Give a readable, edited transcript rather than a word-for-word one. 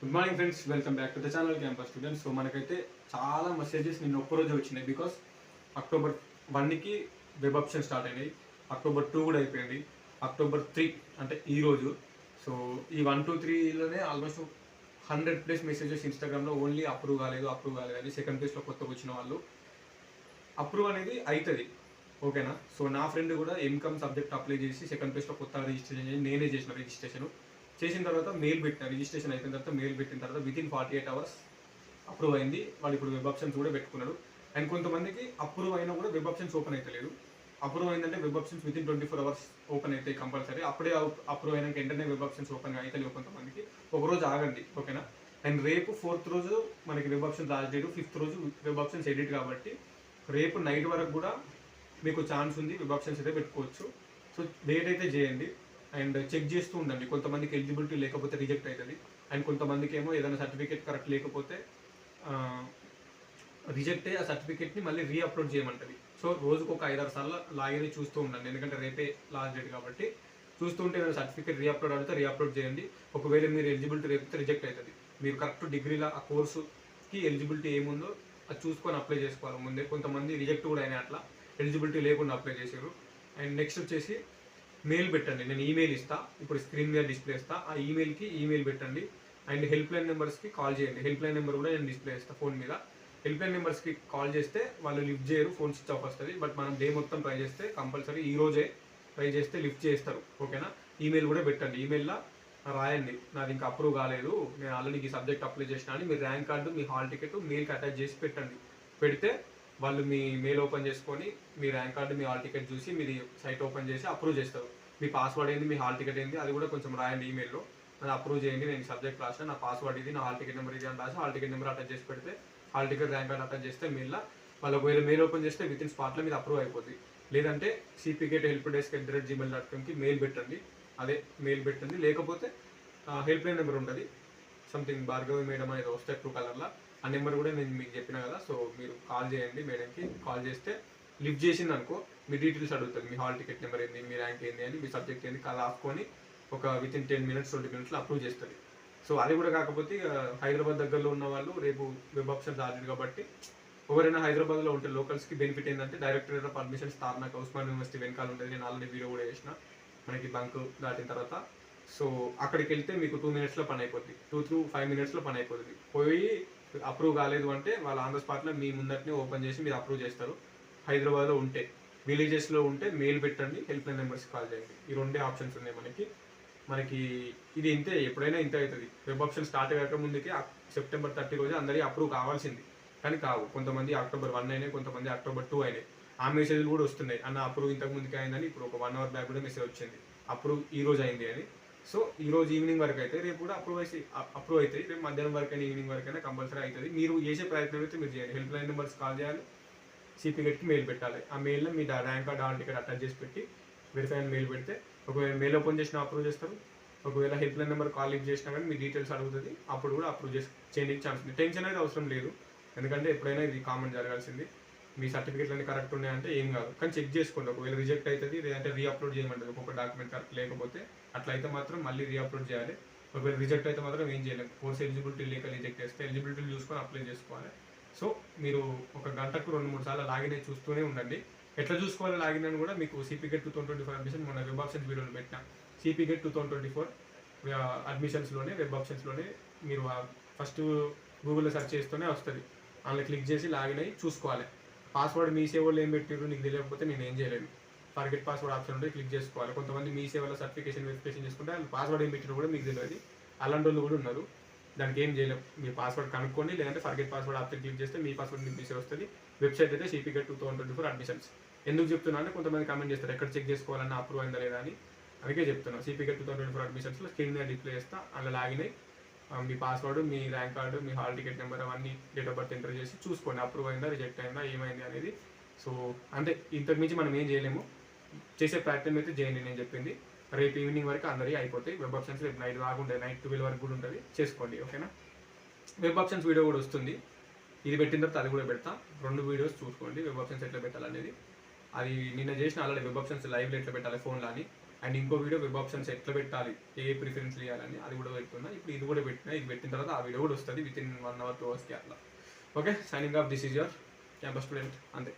Good morning friends, welcome back to the channel campus students. So మనకైతే చాలా messages నిన్న ఒక్కరోజు వచ్చినాయి. బికాస్ అక్టోబర్ 1కి వెబ్ ఆప్షన్ స్టార్ట్ అయినాయి, అక్టోబర్ 2 కూడా అయిపోయింది, అక్టోబర్ 3 అంటే ఈరోజు. సో ఈ 1, 2, 3లోనే ఆల్మోస్ట్ 100+ మెసేజెస్ ఇన్స్టాగ్రామ్లో ఓన్లీ అప్రూవ్ కాలేదు అని. సెకండ్ ప్లేస్లో కొత్తగా వచ్చిన వాళ్ళు అప్రూవ్ అనేది అవుతుంది, ఓకేనా. సో నా ఫ్రెండ్ కూడా ఎంకమ్ సబ్జెక్ట్ అప్లై చేసి సెకండ్ ప్లేస్లో కొత్తగా రిజిస్ట్రేషన్ చేసి నేనే చేసిన రిజిస్ట్రేషన్ చేసిన తర్వాత మెయిల్ పెట్టిన, రిజిస్ట్రేషన్ అయిపోయిన తర్వాత మెయిల్ పెట్టిన తర్వాత వితిన్ 48 hours అప్రూవ్ అయింది. వాళ్ళు ఇప్పుడు వెబ్ ఆప్షన్స్ కూడా పెట్టుకున్నారు. అండ్ కొంతమందికి అప్రూవ్ అయినా కూడా వెబ్ ఆప్షన్స్ ఓపెన్ అవుతలేదు. అప్రూవ్ అయిందంటే web options within 24 hours open అవుతాయి కంపల్సరీ. అప్పుడే అప్రూవ్ అయినాక వెంటనే వెబ్ ఆప్షన్స్ ఓపెన్ అవుతలేవు కొంతమందికి. ఒకరోజు ఆగండి, ఓకేనా. అండ్ రేపు 4th రోజు మనకి web options last date, 5th రోజు వెబ్ ఆప్షన్స్ ఎడిట్ కాబట్టి రేపు నైట్ వరకు కూడా మీకు ఛాన్స్ ఉంది, వెబ్ ఆప్షన్స్ అయితే పెట్టుకోవచ్చు. సో వెయిట్ అయితే చేయండి అండ్ చెక్ చేస్తూ ఉండండి. కొంతమందికి ఎలిజిబిలిటీ లేకపోతే రిజెక్ట్ అవుతుంది, అండ్ కొంతమందికి ఏమో ఏదైనా సర్టిఫికేట్ కరెక్ట్ లేకపోతే రిజెక్ట్ అయ్యి ఆ సర్టిఫికేట్ని మళ్ళీ రీఅప్లోడ్ చేయమంటుంది. సో రోజుకు ఒక 5-6 సార్లు లాగిన్ చూస్తూ ఉండండి, ఎందుకంటే రేపే లాస్ట్ డేట్ కాబట్టి. చూస్తూ ఉంటే ఏదైనా సర్టిఫికేట్ రీఅప్లోడ్ అయితే రీఅప్లోడ్ చేయండి. ఒకవేళ మీరు ఎలిజిబిలిటీ లేకపోతే రిజెక్ట్ అవుతుంది. మీరు కరెక్ట్ డిగ్రీలో ఆ కోర్సుకి ఎలిజిబిలిటీ ఏముందో అది చూసుకొని అప్లై చేసుకోవాలి ముందే. కొంతమంది రిజెక్ట్ కూడా అయినా అట్లా ఎలిజిబిలిటీ లేకుండా అప్లై చేశారు. అండ్ నెక్స్ట్ వచ్చేసి మెయిల్ పెట్టండి. నేను ఈమెయిల్ ఇస్తా, ఇప్పుడు స్క్రీన్ మీద డిస్ప్లే ఇస్తా. ఆ ఈమెయిల్కి ఈమెయిల్ పెట్టండి. అండ్ హెల్ప్ లైన్ నెంబర్స్కి కాల్ చేయండి. హెల్ప్ లైన్ నెంబర్ కూడా నేను డిస్ప్లే ఇస్తాను ఫోన్ మీద. హెల్ప్ లైన్ నెంబర్స్కి కాల్ చేస్తే వాళ్ళు లిఫ్ట్ చేయరు, ఫోన్ స్విచ్ ఆఫ్ వస్తుంది. బట్ మనం డే మొత్తం ట్రై చేస్తే కంపల్సరీ ఈ రోజే ట్రై చేస్తే లిఫ్ట్ చేస్తారు, ఓకేనా. ఈమెయిల్ కూడా పెట్టండి. ఈమెయిల్లో రాయండి, నాది ఇంకా అప్రూవ్ కాలేదు, నేను ఆల్రెడీ ఈ సబ్జెక్ట్ అప్లై చేసిన అని. మీ ర్యాంక్ కార్డు, మీ హాల్ టికెట్ మెయిల్కి అటాచ్ చేసి పెట్టండి. పెడితే వాళ్ళు మీ మెయిల్ ఓపెన్ చేసుకొని మీ ర్యాంక్ కార్డు, మీ హాల్ టికెట్ చూసి మీది సైట్ ఓపెన్ చేసి అప్రూవ్ చేస్తారు. మీ పాస్వర్డ్ ఏంది, మీ హాల్ టికెట్ ఏంది, అది కూడా కొంచెం రాయండి ఈమెయిల్లో. అది అప్రూవ్ చేయండి, నేను సబ్జెక్ట్ రాసిన, నా పాస్వర్డ్ ఇది, నా హాల్ టికెట్ నెంబర్ ఇది అని రాసి హాల్ టికెట్ నెంబర్ అటాచ్ చేసి పెడితే hall ticket rank card attach చేస్తే మెయిల్లో వాళ్ళు ఒకవేళ మెయిల్ ఓపెన్ చేస్తే వితిన్ స్పాట్లో మీద అప్రూవ్ అయిపోతుంది. లేదంటే cpgate@gmail.comకి మెయిల్ పెట్టండి, అదే మెయిల్ పెట్టండి. లేకపోతే హెల్ప్ లైన్ నెంబర్ ఉంటుంది, సంథింగ్ భార్గవి మేడం అనేది వస్తే ట్రూ కలర్లో, ఆ నెంబర్ కూడా నేను మీకు చెప్పిన కదా. సో మీరు కాల్ చేయండి మేడంకి. కాల్ చేస్తే లిఫ్ట్ చేసింది అనుకో మీ డీటెయిల్స్ అడుగుతుంది, మీ హాల్ టికెట్ నెంబర్ ఏంది, మీ ర్యాంక్ ఏంది అని, మీ సబ్జెక్ట్ ఏంది రాసుకొని ఒక వితిన్ 10 minutes 20 minutesలో అప్రూవ్ చేస్తుంది. సో అది కూడా కాకపోతే హైదరాబాద్ దగ్గరలో ఉన్న వాళ్ళు రేపు వెబ్ ఆప్షన్స్ ఆడింది కాబట్టి ఎవరైనా హైదరాబాద్లో ఉంటే లోకల్స్కి బెనిఫిట్ ఏంటంటే directorate of admissions Tarnaka Osman university వెనకాల ఉంటుంది. నేను ఆల్రెడీ వీడియో కూడా చేసిన, మనకి బంక్ దాటిన తర్వాత. సో అక్కడికి వెళ్తే మీకు 2 minutesలో పని అయిపోతుంది, 2 to 5 minutesలో పని అయిపోతుంది. పోయి అప్రూవ్ కాలేదు అంటే వాళ్ళు ఆన్ ద స్పాట్లో మీ ముందటిని ఓపెన్ చేసి మీరు అప్రూవ్ చేస్తారు. హైదరాబాద్లో ఉంటే, విలేజెస్లో ఉంటే మెయిల్ పెట్టండి, హెల్ప్ లైన్ నెంబర్స్కి కాల్ చేయండి. ఈ 2 ఆప్షన్స్ ఉన్నాయి మనకి ఇది ఇంతే, ఎప్పుడైనా ఇంతే అవుతుంది. వెబ్ ఆప్షన్ స్టార్ట్ కాక ముందుకి సెప్టెంబర్ 30 రోజు అందరికీ అప్రూవ్ కావాల్సింది, కానీ కావు. కొంతమంది అక్టోబర్ 1 అయినాయి, కొంతమంది అక్టోబర్ 2 అయినాయి. ఆ మెసేజ్లు కూడా వస్తున్నాయి, అన్న అప్రూవ్ ఇంతకు ముందుకి అయిందని. ఇప్పుడు ఒక 1 hour బ్యాక్ కూడా మెసేజ్ వచ్చింది, అప్రూవ్ ఈ రోజు అయింది అని. సో ఈ రోజు ఈవినింగ్ వరకు అయితే రేపు కూడా అప్రూవ్ అవుతాయి. రేపు మధ్యాహ్నం వరకు అయినా ఈవినింగ్ వరకు అయినా కంపల్సరీ అవుతుంది. మీరు చేసే ప్రయత్నం అయితే మీరు చేయండి. హెల్ప్ లైన్ నెంబర్స్ కాల్ చేయాలి, cpgate మెయిల్ పెట్టాలి. ఆ మెయిల్లో మీ rank card, hall ticket attach చేసి పెట్టి వెరిఫై అని మెయిల్ పెడితే ఒకవేళ మెయిల్ ఓపెన్ చేసినా అప్రూవ్ చేస్తారు. ఒకవేళ help line number call lift చేసినా కానీ మీ డీటెయిల్స్ అడుగుతుంది, అప్పుడు కూడా అప్రూవ్ చేయడానికి ఛాన్స్ ఉంది. టెన్షన్ అయితే అవసరం లేదు, ఎందుకంటే ఎప్పుడైనా ఇది కామన్ జరగాల్సింది. మీ సర్టిఫికేట్లు అన్ని కరెక్ట్ ఉన్నాయంటే ఏం కాదు, కానీ చెక్ చేసుకోండి. ఒకవేళ రిజెక్ట్ అవుతుంది, లేదంటే రీఅప్లోడ్ చేయమంటుంది ఒక్కొక్క డాక్యుమెంట్ కరెక్ట్ లేకపోతే. అట్లయితే మాత్రం మళ్ళీ రీఅప్లోడ్ చేయాలి. ఒకవేళ రిజెక్ట్ అయితే మాత్రం ఏం చేయలేము. కోర్స్ ఎలిజిబిలిటీ లేక రిజెక్ట్ చేస్తే ఎలిజిబిలిటీ చూసుకొని అప్లై చేసుకోవాలి. సో మీరు ఒక గంటకు 2-3 సార్లు లాగిన్ అయి చూస్తూనే ఉండండి. ఎట్లా చూసుకోవాలి లాగిన్ అని కూడా మీకు cpgate 2024 అడ్మిషన్ మొన్న వెబ్ ఆప్షన్స్ వీడియోలో పెట్టిన. cpgate 2024 అడ్మిషన్స్లోనే వెబ్ ఆప్షన్స్లోనే మీరు ఫస్ట్ గూగుల్లో సెర్చ్ చేస్తూనే వస్తుంది, అందులో క్లిక్ చేసి లాగిన్ అయ్యి చూసుకోవాలి. పాస్వర్డ్ మీ సేవలో ఏం పెట్టారు నీకు తెలియకపోతే నేను ఏం చేయలేను. ఫర్గెట్ పాస్వర్డ్ ఆప్షన్ ఉంటే క్లిక్ చేసుకోవాలి. కొంతమంది మీ సేవలో సర్టిఫికేషన్ వెరిఫికేషన్ చేసుకుంటే వాళ్ళు పాస్వర్డ్ ఏం పెట్టినా కూడా మీకు తెలియదు, అలాంటి వాళ్ళు కూడా ఉన్నారు. దానికి ఏం చేయలేము, మీ పాస్వర్డ్ కనుక్కోండి, లేదంటే ఫర్గెట్ పాస్వర్డ్ ఆప్షన్ క్లిక్ చేస్తే మీ పాస్వర్డ్ మీకు తీసే వస్తుంది. వెబ్సైట్ అయితే cpgate 2024 అడ్మిషన్స్. ఎందుకు చెప్తున్నా అంటే కొంతమంది కామెంట్ చేస్తారు ఎక్కడ చెక్ చేసుకోవాలన్నా అప్రూవ్ అయిందా లేదా అని. అందుకే చెప్తున్నాను, cpgate 2024 అడ్మిషన్స్లో స్క్రీన్ మీద డిస్ప్లే చేస్తా, అలా లాగిన్ అయ్యి మీ పాస్వర్డ్, మీ ర్యాంక్ కార్డు, మీ హాల్ టికెట్ నెంబర్ అవన్నీ డేట్ ఆఫ్ బర్త్ ఎంటర్ చేసి చూసుకోండి అప్రూవ్ అయిందా, రిజెక్ట్ అయిందా, ఏమైంది అనేది. సో అంటే ఇంతకు మించి మనం ఏం చేయలేము. చేసే ప్రయత్నం అయితే చేయండి, నేను చెప్పింది. రేపు ఈవినింగ్ వరకు అందరికీ అయిపోతాయి వెబ్ ఆప్షన్స్. రేపు నైట్ దాకా ఉంటుంది, నైట్ 12 వరకు కూడా ఉంటుంది, చేసుకోండి, ఓకేనా. వెబ్ ఆప్షన్స్ వీడియో కూడా వస్తుంది, ఇది పెట్టిన తర్వాత అది కూడా పెడతా. 2 వీడియోస్ చూసుకోండి వెబ్ ఆప్షన్స్ ఎట్లా పెట్టాలనేది. అది నిన్న చేసిన ఆల్రెడీ వెబ్ ఆప్షన్స్ లైవ్లో ఎట్లా పెట్టాలి ఫోన్లో అని. అండ్ ఇంకో వీడియో వెబ్ ఆప్షన్స్ ఎట్లా పెట్టాలి, ఏ ప్రిఫరెన్స్ ఇవ్వాలని అది కూడా పెడుతున్నా. ఇప్పుడు ఇది కూడా పెట్టినా, ఇది పెట్టిన తర్వాత ఆ వీడియో కూడా వస్తుంది విత్ ఇన్ 1 hour 2 hours అట్లా. Okay, signing off. This is your campus student. అంతే.